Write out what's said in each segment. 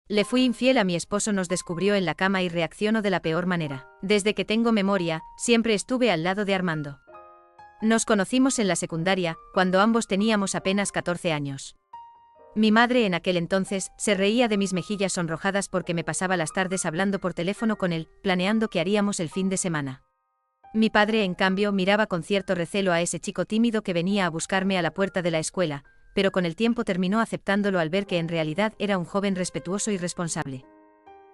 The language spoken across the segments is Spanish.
Le fui infiel a mi esposo, nos descubrió en la cama y reaccionó de la peor manera. Desde que tengo memoria, siempre estuve al lado de Armando. Nos conocimos en la secundaria, cuando ambos teníamos apenas 14 años. Mi madre en aquel entonces se reía de mis mejillas sonrojadas porque me pasaba las tardes hablando por teléfono con él, planeando qué haríamos el fin de semana. Mi padre, en cambio, miraba con cierto recelo a ese chico tímido que venía a buscarme a la puerta de la escuela, pero con el tiempo terminó aceptándolo al ver que en realidad era un joven respetuoso y responsable.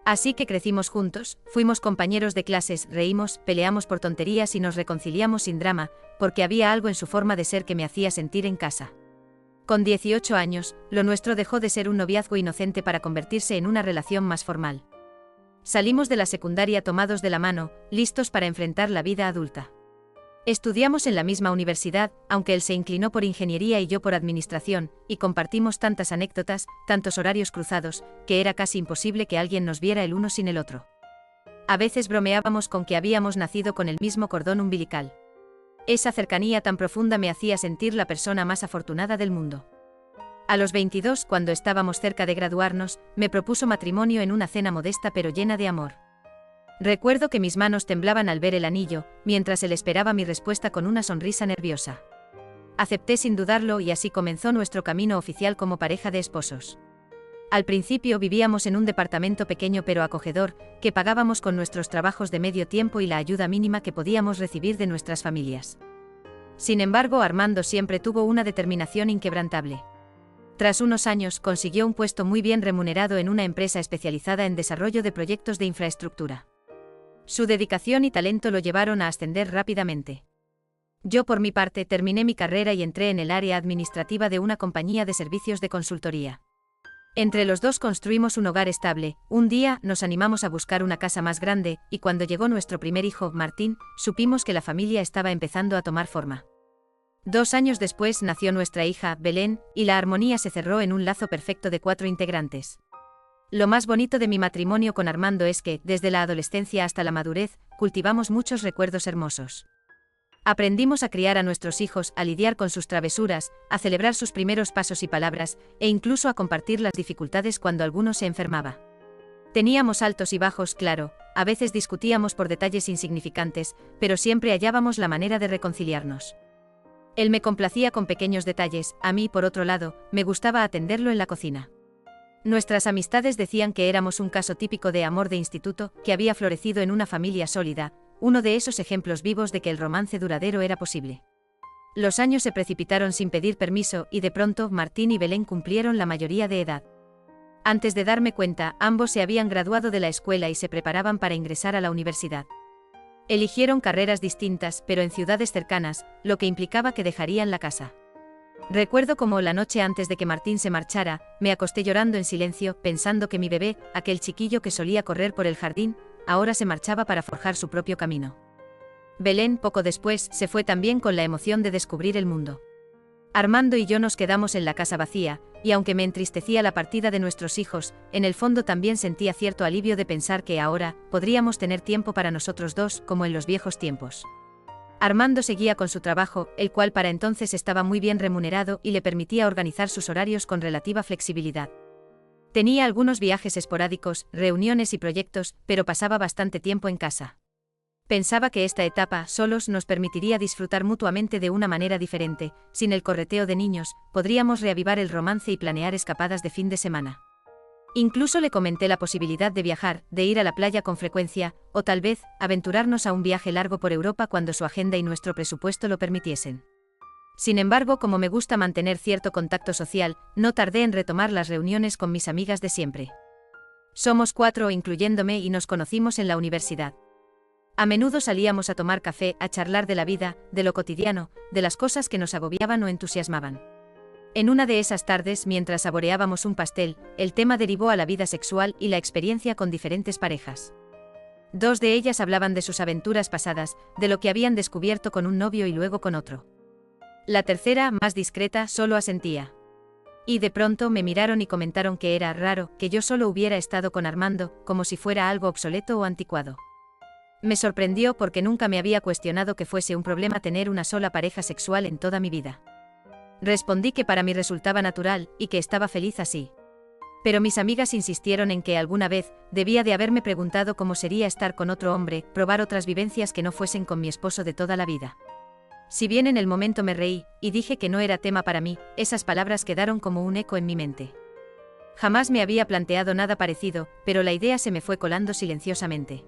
Así que crecimos juntos, fuimos compañeros de clases, reímos, peleamos por tonterías y nos reconciliamos sin drama, porque había algo en su forma de ser que me hacía sentir en casa. Con 18 años, lo nuestro dejó de ser un noviazgo inocente para convertirse en una relación más formal. Salimos de la secundaria tomados de la mano, listos para enfrentar la vida adulta. Estudiamos en la misma universidad, aunque él se inclinó por ingeniería y yo por administración, y compartimos tantas anécdotas, tantos horarios cruzados, que era casi imposible que alguien nos viera el uno sin el otro. A veces bromeábamos con que habíamos nacido con el mismo cordón umbilical. Esa cercanía tan profunda me hacía sentir la persona más afortunada del mundo. A los 22, cuando estábamos cerca de graduarnos, me propuso matrimonio en una cena modesta pero llena de amor. Recuerdo que mis manos temblaban al ver el anillo, mientras él esperaba mi respuesta con una sonrisa nerviosa. Acepté sin dudarlo y así comenzó nuestro camino oficial como pareja de esposos. Al principio vivíamos en un departamento pequeño pero acogedor, que pagábamos con nuestros trabajos de medio tiempo y la ayuda mínima que podíamos recibir de nuestras familias. Sin embargo, Armando siempre tuvo una determinación inquebrantable. Tras unos años, consiguió un puesto muy bien remunerado en una empresa especializada en desarrollo de proyectos de infraestructura. Su dedicación y talento lo llevaron a ascender rápidamente. Yo, por mi parte, terminé mi carrera y entré en el área administrativa de una compañía de servicios de consultoría. Entre los dos construimos un hogar estable. Un día nos animamos a buscar una casa más grande, y cuando llegó nuestro primer hijo, Martín, supimos que la familia estaba empezando a tomar forma. 2 años después nació nuestra hija, Belén, y la armonía se cerró en un lazo perfecto de 4 integrantes. Lo más bonito de mi matrimonio con Armando es que, desde la adolescencia hasta la madurez, cultivamos muchos recuerdos hermosos. Aprendimos a criar a nuestros hijos, a lidiar con sus travesuras, a celebrar sus primeros pasos y palabras, e incluso a compartir las dificultades cuando alguno se enfermaba. Teníamos altos y bajos, claro, a veces discutíamos por detalles insignificantes, pero siempre hallábamos la manera de reconciliarnos. Él me complacía con pequeños detalles, a mí, por otro lado, me gustaba atenderlo en la cocina. Nuestras amistades decían que éramos un caso típico de amor de instituto, que había florecido en una familia sólida, uno de esos ejemplos vivos de que el romance duradero era posible. Los años se precipitaron sin pedir permiso y de pronto Martín y Belén cumplieron la mayoría de edad. Antes de darme cuenta, ambos se habían graduado de la escuela y se preparaban para ingresar a la universidad. Eligieron carreras distintas, pero en ciudades cercanas, lo que implicaba que dejarían la casa. Recuerdo cómo la noche antes de que Martín se marchara, me acosté llorando en silencio, pensando que mi bebé, aquel chiquillo que solía correr por el jardín, ahora se marchaba para forjar su propio camino. Belén, poco después, se fue también con la emoción de descubrir el mundo. Armando y yo nos quedamos en la casa vacía, y aunque me entristecía la partida de nuestros hijos, en el fondo también sentía cierto alivio de pensar que ahora podríamos tener tiempo para nosotros dos, como en los viejos tiempos. Armando seguía con su trabajo, el cual para entonces estaba muy bien remunerado y le permitía organizar sus horarios con relativa flexibilidad. Tenía algunos viajes esporádicos, reuniones y proyectos, pero pasaba bastante tiempo en casa. Pensaba que esta etapa, solos, nos permitiría disfrutar mutuamente de una manera diferente. Sin el correteo de niños, podríamos reavivar el romance y planear escapadas de fin de semana. Incluso le comenté la posibilidad de viajar, de ir a la playa con frecuencia, o tal vez, aventurarnos a un viaje largo por Europa cuando su agenda y nuestro presupuesto lo permitiesen. Sin embargo, como me gusta mantener cierto contacto social, no tardé en retomar las reuniones con mis amigas de siempre. Somos 4, incluyéndome, y nos conocimos en la universidad. A menudo salíamos a tomar café, a charlar de la vida, de lo cotidiano, de las cosas que nos agobiaban o entusiasmaban. En una de esas tardes, mientras saboreábamos un pastel, el tema derivó a la vida sexual y la experiencia con diferentes parejas. 2 de ellas hablaban de sus aventuras pasadas, de lo que habían descubierto con un novio y luego con otro. La tercera, más discreta, solo asentía. Y de pronto me miraron y comentaron que era raro que yo solo hubiera estado con Armando, como si fuera algo obsoleto o anticuado. Me sorprendió porque nunca me había cuestionado que fuese un problema tener una sola pareja sexual en toda mi vida. Respondí que para mí resultaba natural y que estaba feliz así. Pero mis amigas insistieron en que alguna vez debía de haberme preguntado cómo sería estar con otro hombre, probar otras vivencias que no fuesen con mi esposo de toda la vida. Si bien en el momento me reí y dije que no era tema para mí, esas palabras quedaron como un eco en mi mente. Jamás me había planteado nada parecido, pero la idea se me fue colando silenciosamente.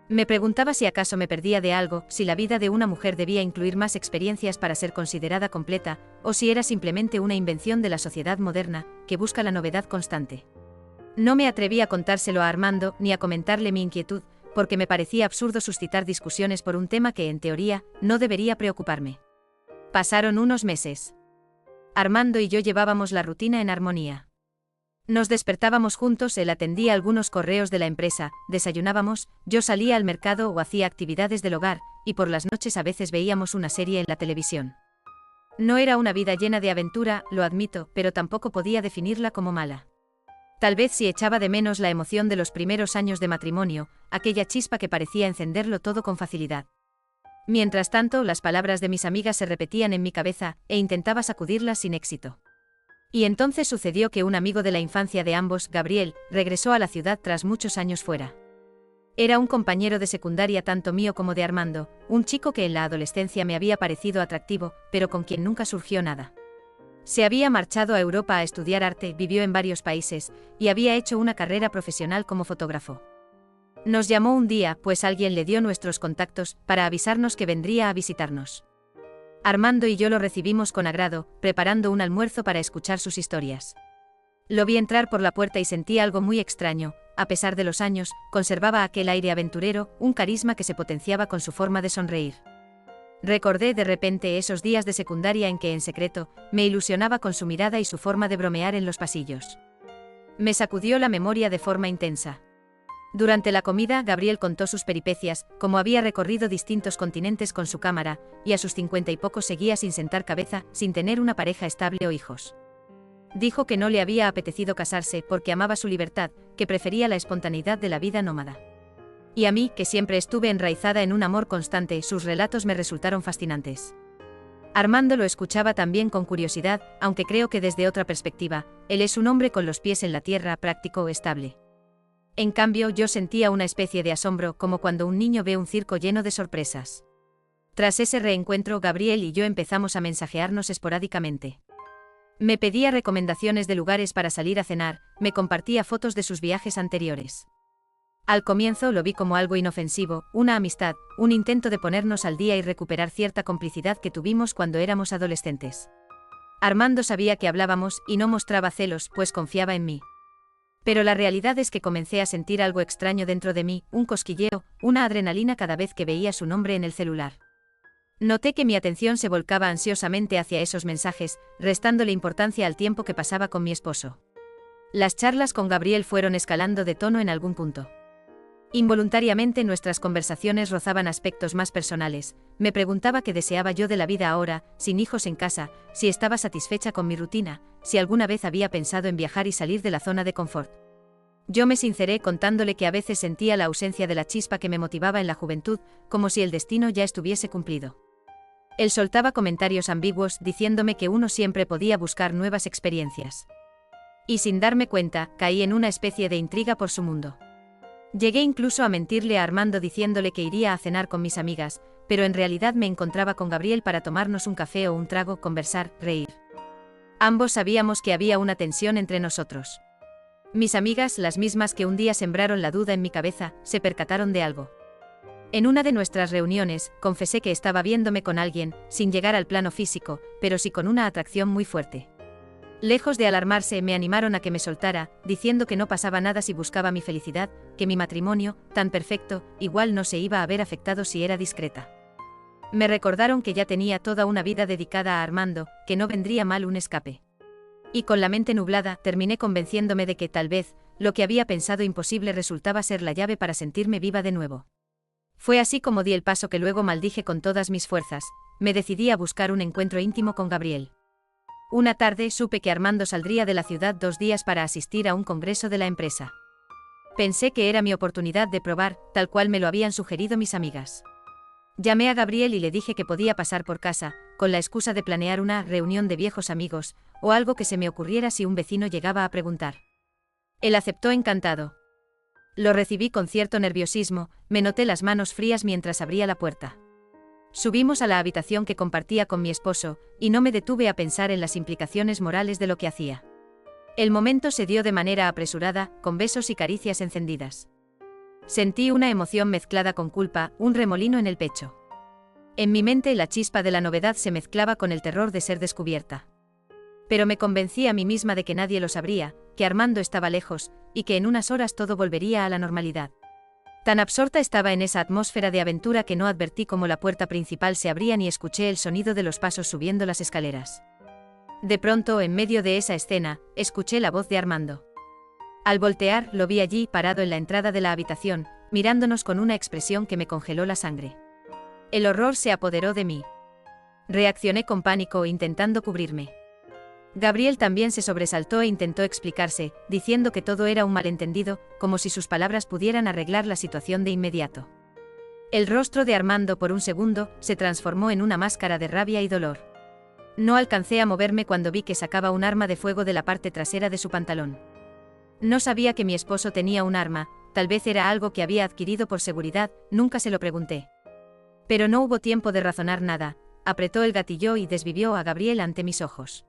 Me preguntaba si acaso me perdía de algo, si la vida de una mujer debía incluir más experiencias para ser considerada completa, o si era simplemente una invención de la sociedad moderna, que busca la novedad constante. No me atreví a contárselo a Armando, ni a comentarle mi inquietud, porque me parecía absurdo suscitar discusiones por un tema que, en teoría, no debería preocuparme. Pasaron unos meses. Armando y yo llevábamos la rutina en armonía. Nos despertábamos juntos, él atendía algunos correos de la empresa, desayunábamos, yo salía al mercado o hacía actividades del hogar, y por las noches a veces veíamos una serie en la televisión. No era una vida llena de aventura, lo admito, pero tampoco podía definirla como mala. Tal vez si echaba de menos la emoción de los primeros años de matrimonio, aquella chispa que parecía encenderlo todo con facilidad. Mientras tanto, las palabras de mis amigas se repetían en mi cabeza, e intentaba sacudirlas sin éxito. Y entonces sucedió que un amigo de la infancia de ambos, Gabriel, regresó a la ciudad tras muchos años fuera. Era un compañero de secundaria tanto mío como de Armando, un chico que en la adolescencia me había parecido atractivo, pero con quien nunca surgió nada. Se había marchado a Europa a estudiar arte, vivió en varios países, y había hecho una carrera profesional como fotógrafo. Nos llamó un día, pues alguien le dio nuestros contactos, para avisarnos que vendría a visitarnos. Armando y yo lo recibimos con agrado, preparando un almuerzo para escuchar sus historias. Lo vi entrar por la puerta y sentí algo muy extraño. A pesar de los años, conservaba aquel aire aventurero, un carisma que se potenciaba con su forma de sonreír. Recordé de repente esos días de secundaria en que, en secreto, me ilusionaba con su mirada y su forma de bromear en los pasillos. Me sacudió la memoria de forma intensa. Durante la comida, Gabriel contó sus peripecias, cómo había recorrido distintos continentes con su cámara, y a sus 50 y pocos seguía sin sentar cabeza, sin tener una pareja estable o hijos. Dijo que no le había apetecido casarse porque amaba su libertad, que prefería la espontaneidad de la vida nómada. Y a mí, que siempre estuve enraizada en un amor constante, sus relatos me resultaron fascinantes. Armando lo escuchaba también con curiosidad, aunque creo que desde otra perspectiva, él es un hombre con los pies en la tierra, práctico, estable. En cambio, yo sentía una especie de asombro, como cuando un niño ve un circo lleno de sorpresas. Tras ese reencuentro, Gabriel y yo empezamos a mensajearnos esporádicamente. Me pedía recomendaciones de lugares para salir a cenar, me compartía fotos de sus viajes anteriores. Al comienzo lo vi como algo inofensivo, una amistad, un intento de ponernos al día y recuperar cierta complicidad que tuvimos cuando éramos adolescentes. Armando sabía que hablábamos y no mostraba celos, pues confiaba en mí. Pero la realidad es que comencé a sentir algo extraño dentro de mí, un cosquilleo, una adrenalina cada vez que veía su nombre en el celular. Noté que mi atención se volcaba ansiosamente hacia esos mensajes, restándole importancia al tiempo que pasaba con mi esposo. Las charlas con Gabriel fueron escalando de tono en algún punto. Involuntariamente nuestras conversaciones rozaban aspectos más personales. Me preguntaba qué deseaba yo de la vida ahora, sin hijos en casa, si estaba satisfecha con mi rutina, si alguna vez había pensado en viajar y salir de la zona de confort. Yo me sinceré contándole que a veces sentía la ausencia de la chispa que me motivaba en la juventud, como si el destino ya estuviese cumplido. Él soltaba comentarios ambiguos diciéndome que uno siempre podía buscar nuevas experiencias. Y sin darme cuenta, caí en una especie de intriga por su mundo. Llegué incluso a mentirle a Armando diciéndole que iría a cenar con mis amigas, pero en realidad me encontraba con Gabriel para tomarnos un café o un trago, conversar, reír. Ambos sabíamos que había una tensión entre nosotros. Mis amigas, las mismas que un día sembraron la duda en mi cabeza, se percataron de algo. En una de nuestras reuniones, confesé que estaba viéndome con alguien, sin llegar al plano físico, pero sí con una atracción muy fuerte. Lejos de alarmarse, me animaron a que me soltara, diciendo que no pasaba nada si buscaba mi felicidad, que mi matrimonio, tan perfecto, igual no se iba a ver afectado si era discreta. Me recordaron que ya tenía toda una vida dedicada a Armando, que no vendría mal un escape. Y con la mente nublada, terminé convenciéndome de que tal vez, lo que había pensado imposible resultaba ser la llave para sentirme viva de nuevo. Fue así como di el paso que luego maldije con todas mis fuerzas. Me decidí a buscar un encuentro íntimo con Gabriel. Una tarde supe que Armando saldría de la ciudad 2 días para asistir a un congreso de la empresa. Pensé que era mi oportunidad de probar, tal cual me lo habían sugerido mis amigas. Llamé a Gabriel y le dije que podía pasar por casa, con la excusa de planear una reunión de viejos amigos, o algo que se me ocurriera si un vecino llegaba a preguntar. Él aceptó encantado. Lo recibí con cierto nerviosismo, me noté las manos frías mientras abría la puerta. Subimos a la habitación que compartía con mi esposo, y no me detuve a pensar en las implicaciones morales de lo que hacía. El momento se dio de manera apresurada, con besos y caricias encendidas. Sentí una emoción mezclada con culpa, un remolino en el pecho. En mi mente la chispa de la novedad se mezclaba con el terror de ser descubierta. Pero me convencí a mí misma de que nadie lo sabría, que Armando estaba lejos, y que en unas horas todo volvería a la normalidad. Tan absorta estaba en esa atmósfera de aventura que no advertí cómo la puerta principal se abría ni escuché el sonido de los pasos subiendo las escaleras. De pronto, en medio de esa escena, escuché la voz de Armando. Al voltear, lo vi allí, parado en la entrada de la habitación, mirándonos con una expresión que me congeló la sangre. El horror se apoderó de mí. Reaccioné con pánico, intentando cubrirme. Gabriel también se sobresaltó e intentó explicarse, diciendo que todo era un malentendido, como si sus palabras pudieran arreglar la situación de inmediato. El rostro de Armando por un segundo se transformó en una máscara de rabia y dolor. No alcancé a moverme cuando vi que sacaba un arma de fuego de la parte trasera de su pantalón. No sabía que mi esposo tenía un arma, tal vez era algo que había adquirido por seguridad, nunca se lo pregunté. Pero no hubo tiempo de razonar nada, apretó el gatillo y desvivió a Gabriel ante mis ojos.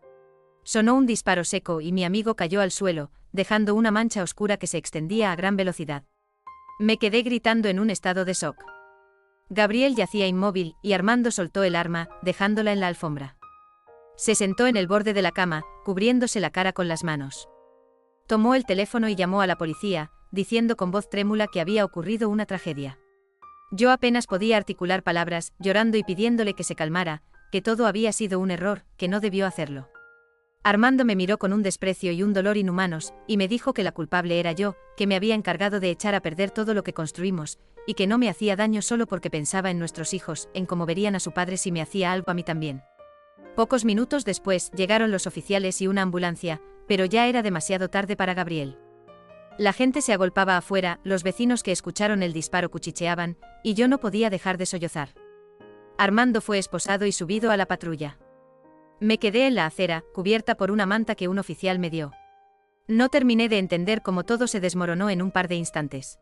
Sonó un disparo seco y mi amigo cayó al suelo, dejando una mancha oscura que se extendía a gran velocidad. Me quedé gritando en un estado de shock. Gabriel yacía inmóvil y Armando soltó el arma, dejándola en la alfombra. Se sentó en el borde de la cama, cubriéndose la cara con las manos. Tomó el teléfono y llamó a la policía, diciendo con voz trémula que había ocurrido una tragedia. Yo apenas podía articular palabras, llorando y pidiéndole que se calmara, que todo había sido un error, que no debió hacerlo. Armando me miró con un desprecio y un dolor inhumanos, y me dijo que la culpable era yo, que me había encargado de echar a perder todo lo que construimos, y que no me hacía daño solo porque pensaba en nuestros hijos, en cómo verían a su padre si me hacía algo a mí también. Pocos minutos después llegaron los oficiales y una ambulancia, pero ya era demasiado tarde para Gabriel. La gente se agolpaba afuera, los vecinos que escucharon el disparo cuchicheaban, y yo no podía dejar de sollozar. Armando fue esposado y subido a la patrulla. Me quedé en la acera, cubierta por una manta que un oficial me dio. No terminé de entender cómo todo se desmoronó en un par de instantes.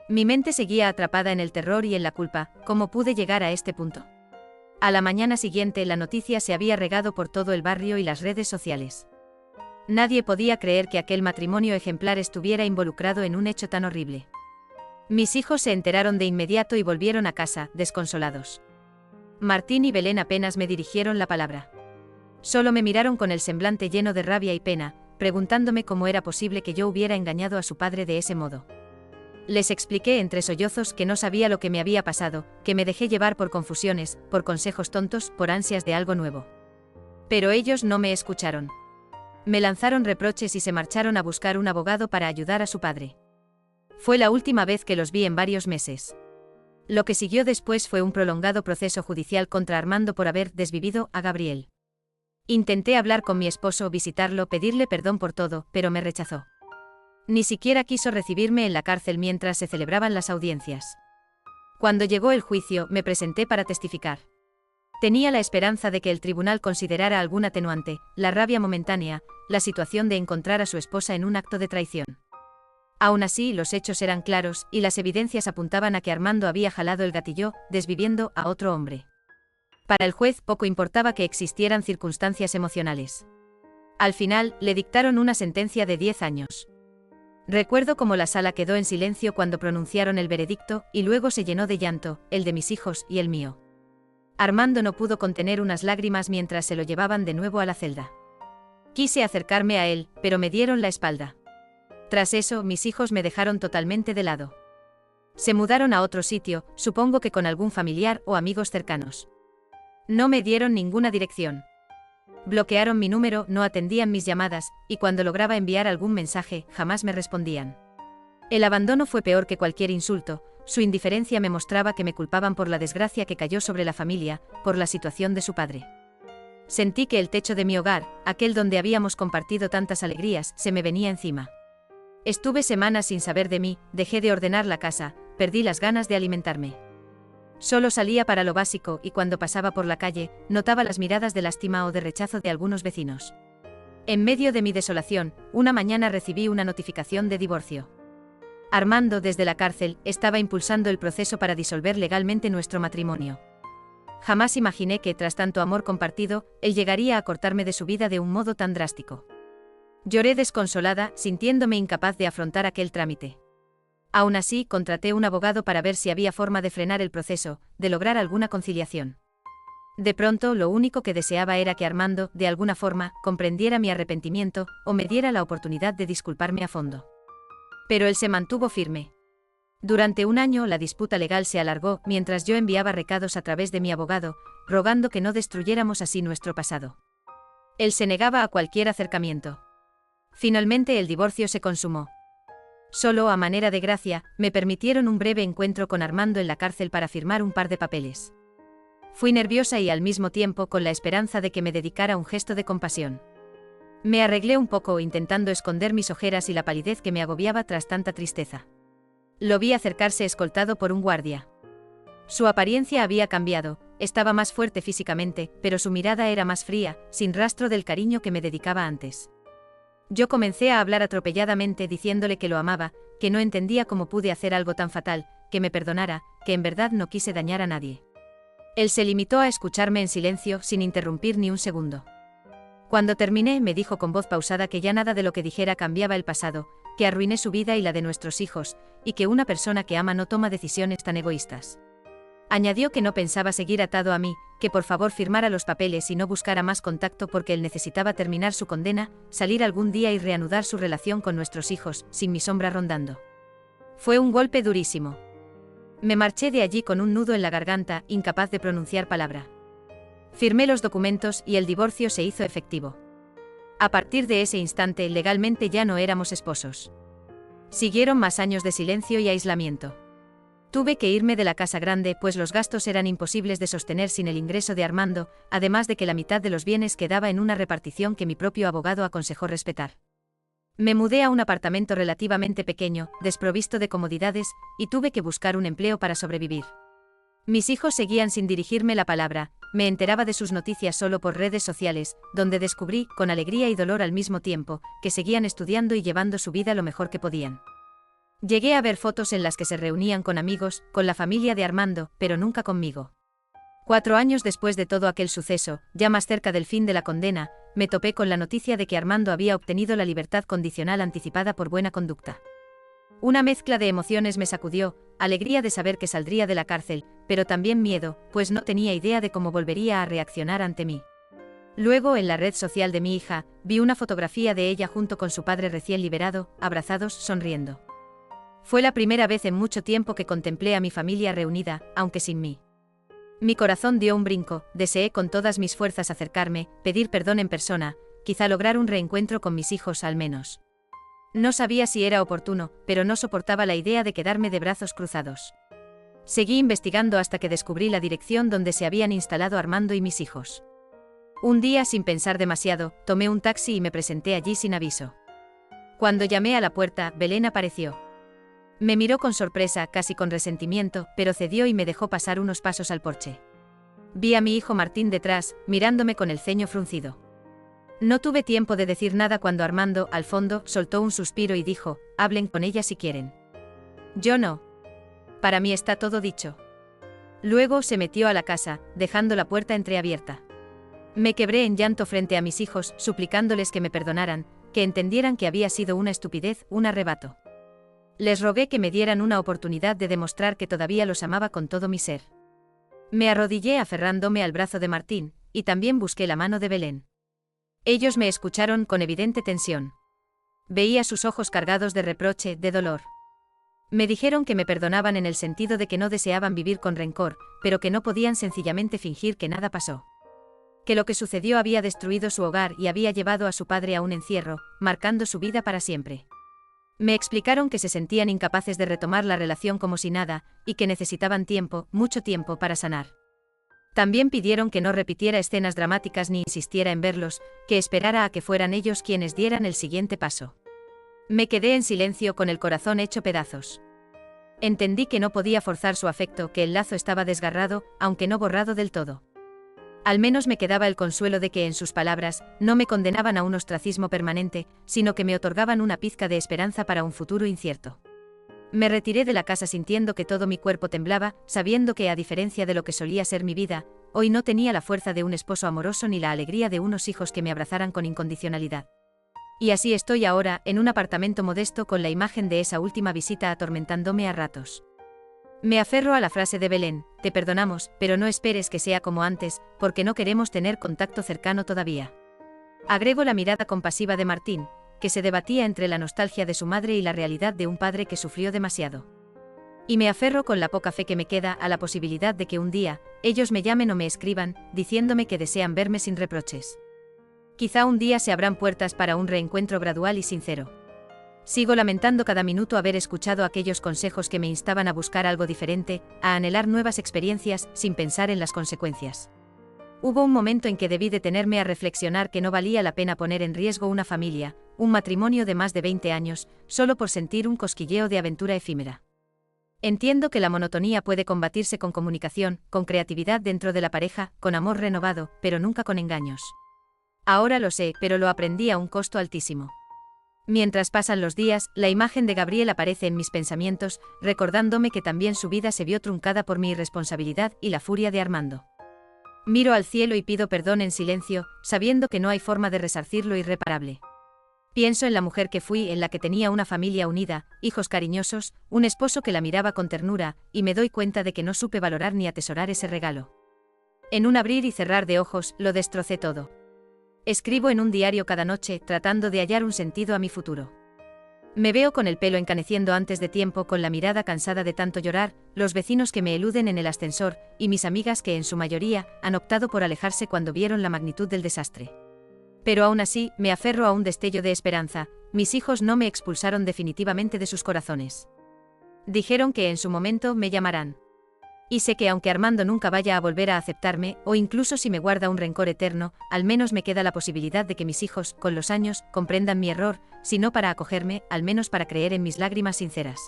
Mi mente seguía atrapada en el terror y en la culpa, ¿cómo pude llegar a este punto? A la mañana siguiente la noticia se había regado por todo el barrio y las redes sociales. Nadie podía creer que aquel matrimonio ejemplar estuviera involucrado en un hecho tan horrible. Mis hijos se enteraron de inmediato y volvieron a casa, desconsolados. Martín y Belén apenas me dirigieron la palabra. Solo me miraron con el semblante lleno de rabia y pena, preguntándome cómo era posible que yo hubiera engañado a su padre de ese modo. Les expliqué entre sollozos que no sabía lo que me había pasado, que me dejé llevar por confusiones, por consejos tontos, por ansias de algo nuevo. Pero ellos no me escucharon. Me lanzaron reproches y se marcharon a buscar un abogado para ayudar a su padre. Fue la última vez que los vi en varios meses. Lo que siguió después fue un prolongado proceso judicial contra Armando por haber desvivido a Gabriel. Intenté hablar con mi esposo, visitarlo, pedirle perdón por todo, pero me rechazó. Ni siquiera quiso recibirme en la cárcel mientras se celebraban las audiencias. Cuando llegó el juicio, me presenté para testificar. Tenía la esperanza de que el tribunal considerara algún atenuante, la rabia momentánea, la situación de encontrar a su esposa en un acto de traición. Aún así, los hechos eran claros, y las evidencias apuntaban a que Armando había jalado el gatillo, desviviendo a otro hombre. Para el juez poco importaba que existieran circunstancias emocionales. Al final, le dictaron una sentencia de 10 años. Recuerdo cómo la sala quedó en silencio cuando pronunciaron el veredicto, y luego se llenó de llanto, el de mis hijos y el mío. Armando no pudo contener unas lágrimas mientras se lo llevaban de nuevo a la celda. Quise acercarme a él, pero me dieron la espalda. Tras eso, mis hijos me dejaron totalmente de lado. Se mudaron a otro sitio, supongo que con algún familiar o amigos cercanos. No me dieron ninguna dirección. Bloquearon mi número, no atendían mis llamadas, y cuando lograba enviar algún mensaje, jamás me respondían. El abandono fue peor que cualquier insulto, su indiferencia me mostraba que me culpaban por la desgracia que cayó sobre la familia, por la situación de su padre. Sentí que el techo de mi hogar, aquel donde habíamos compartido tantas alegrías, se me venía encima. Estuve semanas sin saber de mí, dejé de ordenar la casa, perdí las ganas de alimentarme. Solo salía para lo básico y cuando pasaba por la calle, notaba las miradas de lástima o de rechazo de algunos vecinos. En medio de mi desolación, una mañana recibí una notificación de divorcio. Armando, desde la cárcel, estaba impulsando el proceso para disolver legalmente nuestro matrimonio. Jamás imaginé que, tras tanto amor compartido, él llegaría a cortarme de su vida de un modo tan drástico. Lloré desconsolada, sintiéndome incapaz de afrontar aquel trámite. Aún así, contraté un abogado para ver si había forma de frenar el proceso, de lograr alguna conciliación. De pronto, lo único que deseaba era que Armando, de alguna forma, comprendiera mi arrepentimiento, o me diera la oportunidad de disculparme a fondo. Pero él se mantuvo firme. Durante un año la disputa legal se alargó, mientras yo enviaba recados a través de mi abogado, rogando que no destruyéramos así nuestro pasado. Él se negaba a cualquier acercamiento. Finalmente el divorcio se consumó. Solo a manera de gracia, me permitieron un breve encuentro con Armando en la cárcel para firmar un par de papeles. Fui nerviosa y al mismo tiempo con la esperanza de que me dedicara un gesto de compasión. Me arreglé un poco intentando esconder mis ojeras y la palidez que me agobiaba tras tanta tristeza. Lo vi acercarse escoltado por un guardia. Su apariencia había cambiado, estaba más fuerte físicamente, pero su mirada era más fría, sin rastro del cariño que me dedicaba antes. Yo comencé a hablar atropelladamente diciéndole que lo amaba, que no entendía cómo pude hacer algo tan fatal, que me perdonara, que en verdad no quise dañar a nadie. Él se limitó a escucharme en silencio, sin interrumpir ni un segundo. Cuando terminé, me dijo con voz pausada que ya nada de lo que dijera cambiaba el pasado, que arruiné su vida y la de nuestros hijos, y que una persona que ama no toma decisiones tan egoístas. Añadió que no pensaba seguir atado a mí, que por favor firmara los papeles y no buscara más contacto porque él necesitaba terminar su condena, salir algún día y reanudar su relación con nuestros hijos, sin mi sombra rondando. Fue un golpe durísimo. Me marché de allí con un nudo en la garganta, incapaz de pronunciar palabra. Firmé los documentos y el divorcio se hizo efectivo. A partir de ese instante, legalmente ya no éramos esposos. Siguieron más años de silencio y aislamiento. Tuve que irme de la casa grande, pues los gastos eran imposibles de sostener sin el ingreso de Armando, además de que la mitad de los bienes quedaba en una repartición que mi propio abogado aconsejó respetar. Me mudé a un apartamento relativamente pequeño, desprovisto de comodidades, y tuve que buscar un empleo para sobrevivir. Mis hijos seguían sin dirigirme la palabra, me enteraba de sus noticias solo por redes sociales, donde descubrí, con alegría y dolor al mismo tiempo, que seguían estudiando y llevando su vida lo mejor que podían. Llegué a ver fotos en las que se reunían con amigos, con la familia de Armando, pero nunca conmigo. 4 años después de todo aquel suceso, ya más cerca del fin de la condena, me topé con la noticia de que Armando había obtenido la libertad condicional anticipada por buena conducta. Una mezcla de emociones me sacudió, alegría de saber que saldría de la cárcel, pero también miedo, pues no tenía idea de cómo volvería a reaccionar ante mí. Luego, en la red social de mi hija, vi una fotografía de ella junto con su padre recién liberado, abrazados, sonriendo. Fue la primera vez en mucho tiempo que contemplé a mi familia reunida, aunque sin mí. Mi corazón dio un brinco, deseé con todas mis fuerzas acercarme, pedir perdón en persona, quizá lograr un reencuentro con mis hijos al menos. No sabía si era oportuno, pero no soportaba la idea de quedarme de brazos cruzados. Seguí investigando hasta que descubrí la dirección donde se habían instalado Armando y mis hijos. Un día, sin pensar demasiado, tomé un taxi y me presenté allí sin aviso. Cuando llamé a la puerta, Belén apareció. Me miró con sorpresa, casi con resentimiento, pero cedió y me dejó pasar unos pasos al porche. Vi a mi hijo Martín detrás, mirándome con el ceño fruncido. No tuve tiempo de decir nada cuando Armando, al fondo, soltó un suspiro y dijo: «Hablen con ella si quieren». Yo no. Para mí está todo dicho. Luego se metió a la casa, dejando la puerta entreabierta. Me quebré en llanto frente a mis hijos, suplicándoles que me perdonaran, que entendieran que había sido una estupidez, un arrebato. Les rogué que me dieran una oportunidad de demostrar que todavía los amaba con todo mi ser. Me arrodillé aferrándome al brazo de Martín, y también busqué la mano de Belén. Ellos me escucharon con evidente tensión. Veía sus ojos cargados de reproche, de dolor. Me dijeron que me perdonaban en el sentido de que no deseaban vivir con rencor, pero que no podían sencillamente fingir que nada pasó. Que lo que sucedió había destruido su hogar y había llevado a su padre a un encierro, marcando su vida para siempre. Me explicaron que se sentían incapaces de retomar la relación como si nada, y que necesitaban tiempo, mucho tiempo para sanar. También pidieron que no repitiera escenas dramáticas ni insistiera en verlos, que esperara a que fueran ellos quienes dieran el siguiente paso. Me quedé en silencio con el corazón hecho pedazos. Entendí que no podía forzar su afecto, que el lazo estaba desgarrado, aunque no borrado del todo. Al menos me quedaba el consuelo de que, en sus palabras, no me condenaban a un ostracismo permanente, sino que me otorgaban una pizca de esperanza para un futuro incierto. Me retiré de la casa sintiendo que todo mi cuerpo temblaba, sabiendo que, a diferencia de lo que solía ser mi vida, hoy no tenía la fuerza de un esposo amoroso ni la alegría de unos hijos que me abrazaran con incondicionalidad. Y así estoy ahora, en un apartamento modesto con la imagen de esa última visita atormentándome a ratos. Me aferro a la frase de Belén: te perdonamos, pero no esperes que sea como antes, porque no queremos tener contacto cercano todavía. Agrego la mirada compasiva de Martín, que se debatía entre la nostalgia de su madre y la realidad de un padre que sufrió demasiado. Y me aferro con la poca fe que me queda a la posibilidad de que un día, ellos me llamen o me escriban, diciéndome que desean verme sin reproches. Quizá un día se abran puertas para un reencuentro gradual y sincero. Sigo lamentando cada minuto haber escuchado aquellos consejos que me instaban a buscar algo diferente, a anhelar nuevas experiencias, sin pensar en las consecuencias. Hubo un momento en que debí detenerme a reflexionar que no valía la pena poner en riesgo una familia, un matrimonio de más de 20 años, solo por sentir un cosquilleo de aventura efímera. Entiendo que la monotonía puede combatirse con comunicación, con creatividad dentro de la pareja, con amor renovado, pero nunca con engaños. Ahora lo sé, pero lo aprendí a un costo altísimo. Mientras pasan los días, la imagen de Gabriel aparece en mis pensamientos, recordándome que también su vida se vio truncada por mi irresponsabilidad y la furia de Armando. Miro al cielo y pido perdón en silencio, sabiendo que no hay forma de resarcir lo irreparable. Pienso en la mujer que fui, en la que tenía una familia unida, hijos cariñosos, un esposo que la miraba con ternura, y me doy cuenta de que no supe valorar ni atesorar ese regalo. En un abrir y cerrar de ojos, lo destrocé todo. Escribo en un diario cada noche, tratando de hallar un sentido a mi futuro. Me veo con el pelo encaneciendo antes de tiempo, con la mirada cansada de tanto llorar, los vecinos que me eluden en el ascensor, y mis amigas que en su mayoría han optado por alejarse cuando vieron la magnitud del desastre. Pero aún así, me aferro a un destello de esperanza. Mis hijos no me expulsaron definitivamente de sus corazones. Dijeron que en su momento me llamarán. Y sé que aunque Armando nunca vaya a volver a aceptarme, o incluso si me guarda un rencor eterno, al menos me queda la posibilidad de que mis hijos, con los años, comprendan mi error, si no para acogerme, al menos para creer en mis lágrimas sinceras.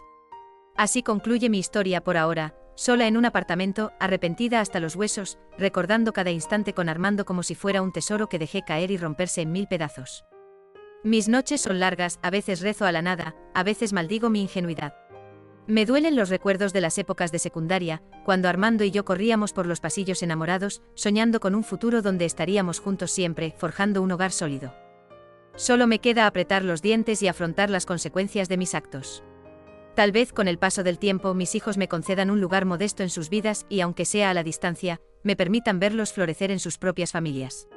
Así concluye mi historia por ahora, sola en un apartamento, arrepentida hasta los huesos, recordando cada instante con Armando como si fuera un tesoro que dejé caer y romperse en 1000 pedazos. Mis noches son largas, a veces rezo a la nada, a veces maldigo mi ingenuidad. Me duelen los recuerdos de las épocas de secundaria, cuando Armando y yo corríamos por los pasillos enamorados, soñando con un futuro donde estaríamos juntos siempre, forjando un hogar sólido. Solo me queda apretar los dientes y afrontar las consecuencias de mis actos. Tal vez con el paso del tiempo mis hijos me concedan un lugar modesto en sus vidas y, aunque sea a la distancia, me permitan verlos florecer en sus propias familias.